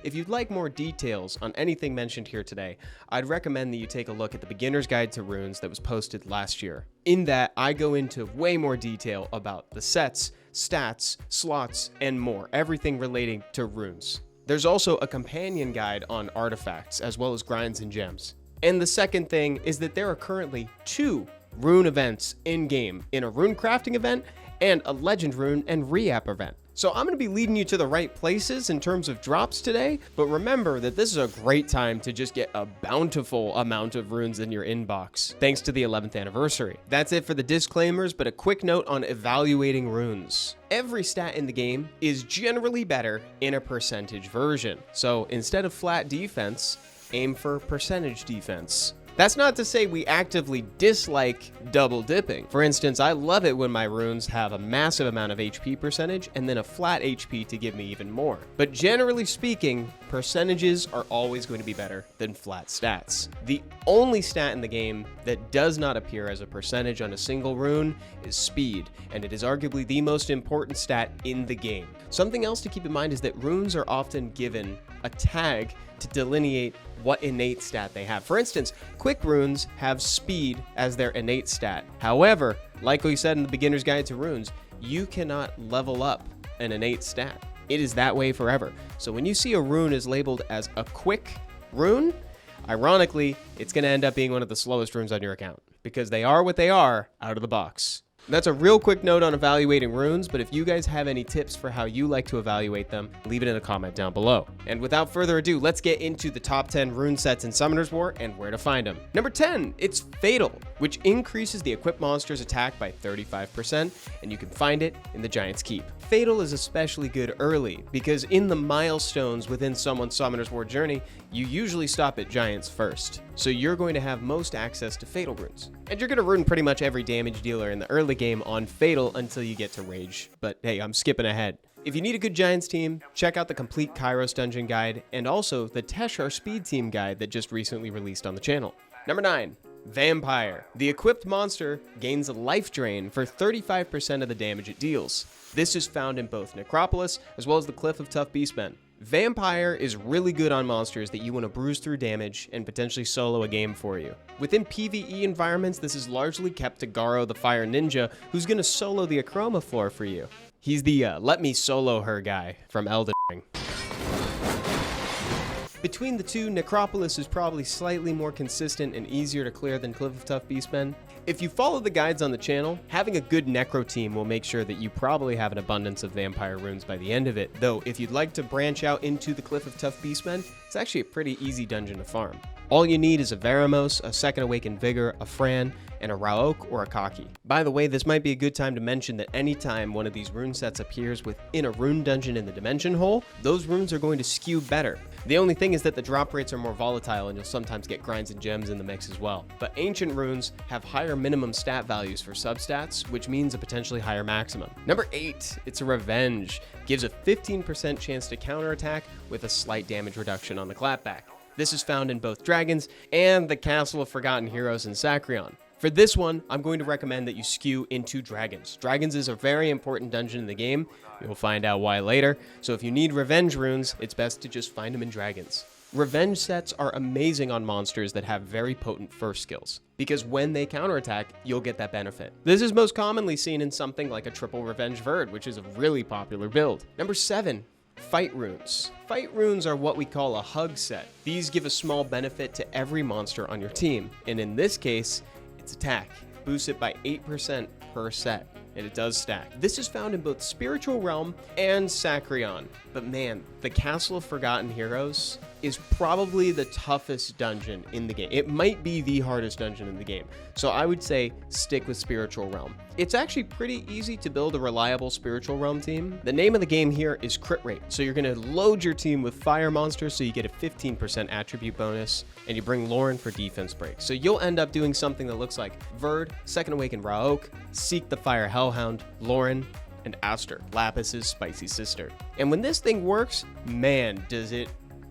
if you'd like more details on anything mentioned here today, I'd recommend that you take a look at the Beginner's Guide to Runes that was posted last year. In that, I go into way more detail about the sets, stats, slots, and more, everything relating to runes. There's also a companion guide on artifacts, as well as grinds and gems. And the second thing is that there are currently 2 rune events in-game, in a rune crafting event and a legend rune and re-app event. So I'm going to be leading you to the right places in terms of drops today, but remember that this is a great time to just get a bountiful amount of runes in your inbox, thanks to the 11th anniversary. That's it for the disclaimers, but a quick note on evaluating runes. Every stat in the game is generally better in a percentage version. So instead of flat defense, aim for percentage defense. That's not to say we actively dislike double dipping. For instance, I love it when my runes have a massive amount of HP percentage and then a flat HP to give me even more. But generally speaking, percentages are always going to be better than flat stats. The only stat in the game that does not appear as a percentage on a single rune is speed, and it is arguably the most important stat in the game. Something else to keep in mind is that runes are often given a tag to delineate what innate stat they have. For instance, quick runes have speed as their innate stat. However, like we said in the Beginner's Guide to Runes, you cannot level up an innate stat. It is that way forever. So when you see a rune is labeled as a quick rune, ironically, it's going to end up being one of the slowest runes on your account because they are what they are out of the box. That's a real quick note on evaluating runes, but if you guys have any tips for how you like to evaluate them, leave it in a comment down below. And without further ado, let's get into the top 10 rune sets in Summoner's War and where to find them. Number 10, it's Fatal, which increases the equipped monster's attack by 35%, and you can find it in the Giant's Keep. Fatal is especially good early, because in the milestones within someone's Summoner's War journey, you usually stop at Giants first. So you're going to have most access to Fatal runes. And you're going to rune pretty much every damage dealer in the early game on Fatal until you get to Rage. But hey, I'm skipping ahead. If you need a good Giants team, check out the complete Kairos Dungeon Guide and also the Teshar Speed Team Guide that just recently released on the channel. Number 9. Vampire. The equipped monster gains a life drain for 35% of the damage it deals. This is found in both Necropolis as well as the Cliff of Tough Beastmen. Vampire is really good on monsters that you want to bruise through damage and potentially solo a game for you. Within PvE environments, this is largely kept to Garo the Fire Ninja, who's going to solo the Acroma floor for you. He's the let me solo her guy from Elden Ring. Between the two, Necropolis is probably slightly more consistent and easier to clear than Cliff of Tough Beastmen. If you follow the guides on the channel, having a good Necro team will make sure that you probably have an abundance of Vampire runes by the end of it, though if you'd like to branch out into the Cliff of Tough Beastmen, it's actually a pretty easy dungeon to farm. All you need is a Veramos, a Second Awakened Vigor, a Fran, and a Raok or a Kaki. By the way, this might be a good time to mention that anytime one of these rune sets appears within a rune dungeon in the Dimension Hole, those runes are going to skew better. The only thing is that the drop rates are more volatile and you'll sometimes get grinds and gems in the mix as well. But ancient runes have higher minimum stat values for substats, which means a potentially higher maximum. Number 8, it's a Revenge. Gives a 15% chance to counterattack with a slight damage reduction on the clapback. This is found in both Dragons and the Castle of Forgotten Heroes in Sacrion. For this one, I'm going to recommend that you skew into Dragons. Dragons is a very important dungeon in the game. You'll find out why later. So if you need Revenge runes, it's best to just find them in Dragons. Revenge sets are amazing on monsters that have very potent first skills, because when they counterattack, you'll get that benefit. This is most commonly seen in something like a triple Revenge Verd, which is a really popular build. Number 7. Fight runes. Fight runes are what we call a hug set. These give a small benefit to every monster on your team, and in this case, it's attack. Boosts it by 8% per set, and it does stack. This is found in both Spiritual Realm and Sacrion. But man, the Castle of Forgotten Heroes is probably the toughest dungeon in the game. It might be the hardest dungeon in the game. So I would say stick with Spiritual Realm. It's actually pretty easy to build a reliable Spiritual Realm team. The name of the game here is crit rate. So you're going to load your team with fire monsters so you get a 15% attribute bonus, and you bring Lauren for defense break. So you'll end up doing something that looks like Verd, Second Awakened Raok, Seek the Fire Hellhound, Lauren, and Aster, Lapis's spicy sister. And when this thing works, man, does it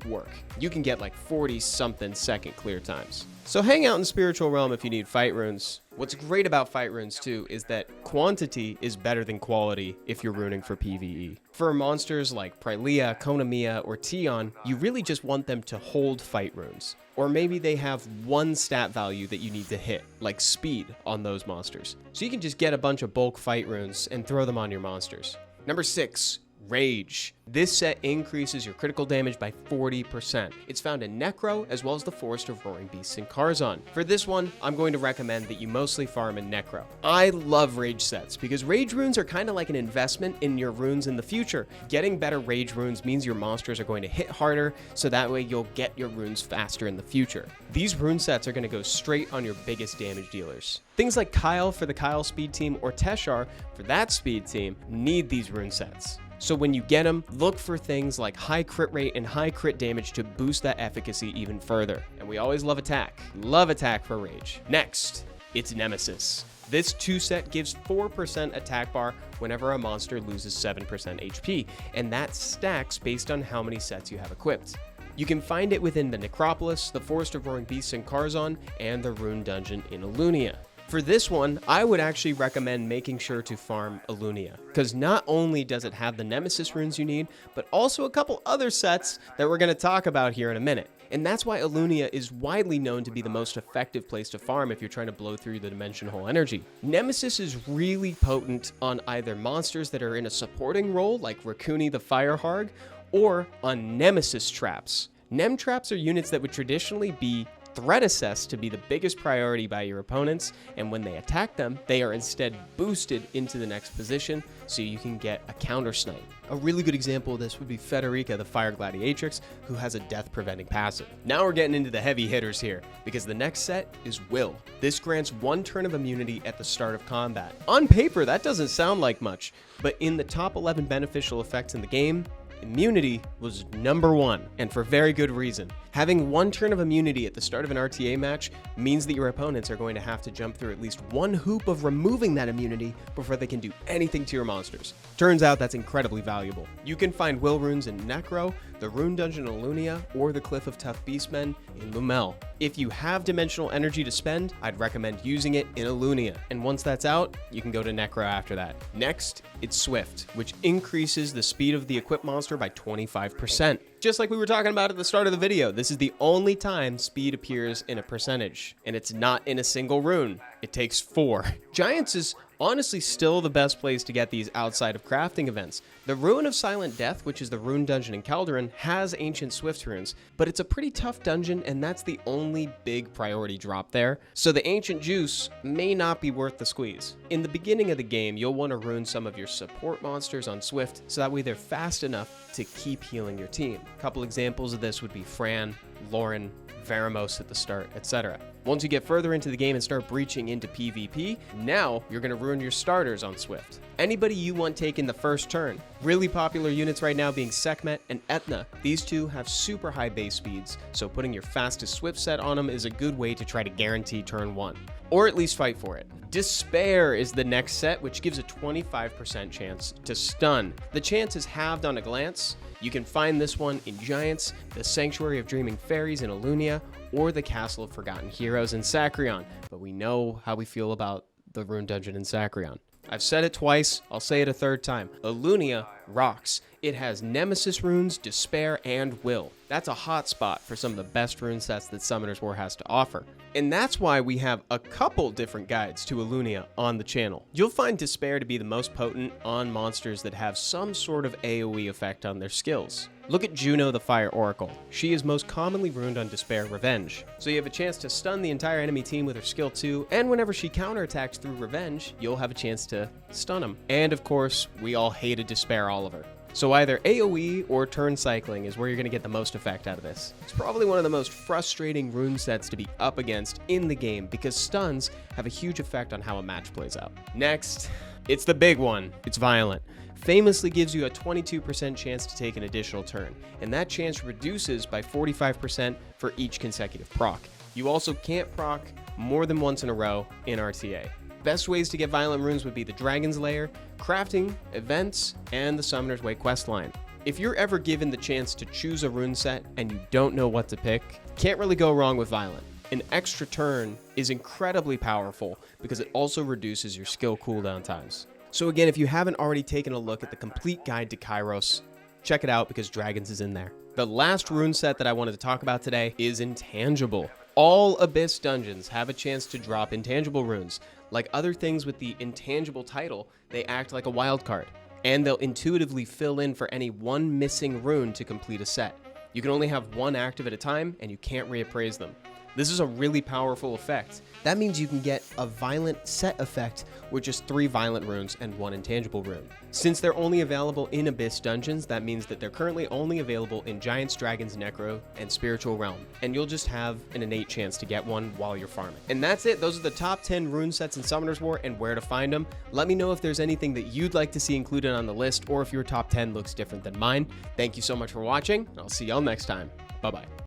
work. You can get like 40-something second clear times. So hang out in the spiritual realm if you need fight runes. What's great about fight runes too is that quantity is better than quality if you're runing for PvE. For monsters like Prilea, Konamiya, or Tion, you really just want them to hold fight runes. Or maybe they have one stat value that you need to hit, like speed on those monsters. So you can just get a bunch of bulk fight runes and throw them on your monsters. Number 6. Rage. This set increases your critical damage by 40%. It's found in Necro, as well as the Forest of Roaring Beasts in Karzon. For this one, I'm going to recommend that you mostly farm in Necro. I love Rage sets, because Rage runes are kind of like an investment in your runes in the future. Getting better Rage runes means your monsters are going to hit harder, so that way you'll get your runes faster in the future. These rune sets are going to go straight on your biggest damage dealers. Things like Kyle for the Kyle speed team or Teshar for that speed team need these rune sets. So when you get them, look for things like high crit rate and high crit damage to boost that efficacy even further. And we always love attack. Love attack for Rage. Next, it's Nemesis. This 2 set gives 4% attack bar whenever a monster loses 7% HP, and that stacks based on how many sets you have equipped. You can find it within the Necropolis, the Forest of Roaring Beasts in Karzon, and the Rune Dungeon in Alunia. For this one, I would actually recommend making sure to farm Alunia, because not only does it have the Nemesis runes you need, but also a couple other sets that we're going to talk about here in a minute. And that's why Alunia is widely known to be the most effective place to farm if you're trying to blow through the dimensional energy. Nemesis is really potent on either monsters that are in a supporting role, like Rakuni the Fireharg, or on Nemesis traps. Nem traps are units that would traditionally be threat assessed to be the biggest priority by your opponents, and when they attack them, they are instead boosted into the next position so you can get a counter snipe. A really good example of this would be Federica the Fire Gladiatrix, who has a death preventing passive. Now we're getting into the heavy hitters here, because the next set is Will. This grants 1 turn of immunity at the start of combat. On paper, that doesn't sound like much, but in the top 11 beneficial effects in the game, immunity was number 1, and for very good reason. Having 1 turn of immunity at the start of an RTA match means that your opponents are going to have to jump through at least 1 hoop of removing that immunity before they can do anything to your monsters. Turns out that's incredibly valuable. You can find Will runes in Necro, the Rune Dungeon in Alunia, or the Cliff of Tough Beastmen in Lumel. If you have dimensional energy to spend, I'd recommend using it in Alunia, and once that's out, you can go to Necro after that. Next, it's Swift, which increases the speed of the equipped monster by 25%. Just like we were talking about at the start of the video, this is the only time speed appears in a percentage, and it's not in a single rune. It takes 4. Giants is honestly still the best place to get these outside of crafting events. The Ruin of Silent Death, which is the rune dungeon in Calderon, has ancient Swift runes, but it's a pretty tough dungeon, and that's the only big priority drop there, so the ancient juice may not be worth the squeeze. In the beginning of the game, you'll want to rune some of your support monsters on Swift, so that way they're fast enough to keep healing your team. A couple examples of this would be Fran, Lauren, Varamos at the start, etc. Once you get further into the game and start breaching into PvP, now you're going to ruin your starters on Swift. Anybody you want taking the first turn. Really popular units right now being Sekhmet and Etna. These two have super high base speeds, so putting your fastest Swift set on them is a good way to try to guarantee turn 1. Or at least fight for it. Despair is the next set, which gives a 25% chance to stun. The chance is halved on a glance. You can find this one in Giants, the Sanctuary of Dreaming Fairies in Alunia, or the Castle of Forgotten Heroes in Sacrion. But we know how we feel about the Rune Dungeon in Sacrion. I've said it twice, I'll say it a third time. Alunia rocks. It has Nemesis runes, Despair, and Will. That's a hot spot for some of the best rune sets that Summoner's War has to offer. And that's why we have a couple different guides to Alunia on the channel. You'll find Despair to be the most potent on monsters that have some sort of AoE effect on their skills. Look at Juno the Fire Oracle. She is most commonly runed on Despair Revenge. So you have a chance to stun the entire enemy team with her skill 2, and whenever she counterattacks through Revenge, you'll have a chance to stun them. And of course, we all hated Despair Oliver. So either AoE or turn cycling is where you're going to get the most effect out of this. It's probably one of the most frustrating rune sets to be up against in the game because stuns have a huge effect on how a match plays out. Next, it's the big one. It's Violent. Famously gives you a 22% chance to take an additional turn, and that chance reduces by 45% for each consecutive proc. You also can't proc more than once in a row in RTA. Best ways to get Violent runes would be the Dragon's Lair, crafting, events, and the Summoner's Way questline. If you're ever given the chance to choose a rune set and you don't know what to pick, can't really go wrong with Violent. An extra turn is incredibly powerful because it also reduces your skill cooldown times. So again, if you haven't already taken a look at the complete guide to Kairos, check it out because Dragons is in there. The last rune set that I wanted to talk about today is Intangible. All Abyss dungeons have a chance to drop Intangible runes. Like other things with the Intangible title, they act like a wild card, and they'll intuitively fill in for any one missing rune to complete a set. You can only have one active at a time, and you can't reappraise them. This is a really powerful effect. That means you can get a violent set effect with just 3 violent runes and 1 intangible rune. Since they're only available in Abyss dungeons, that means that they're currently only available in Giants, Dragons, Necro, and Spiritual Realm, and you'll just have an innate chance to get one while you're farming. And that's it. Those are the top 10 rune sets in Summoner's War and where to find them. Let me know if there's anything that you'd like to see included on the list, or if your top 10 looks different than mine. Thank you so much for watching, and I'll see y'all next time. Bye-bye.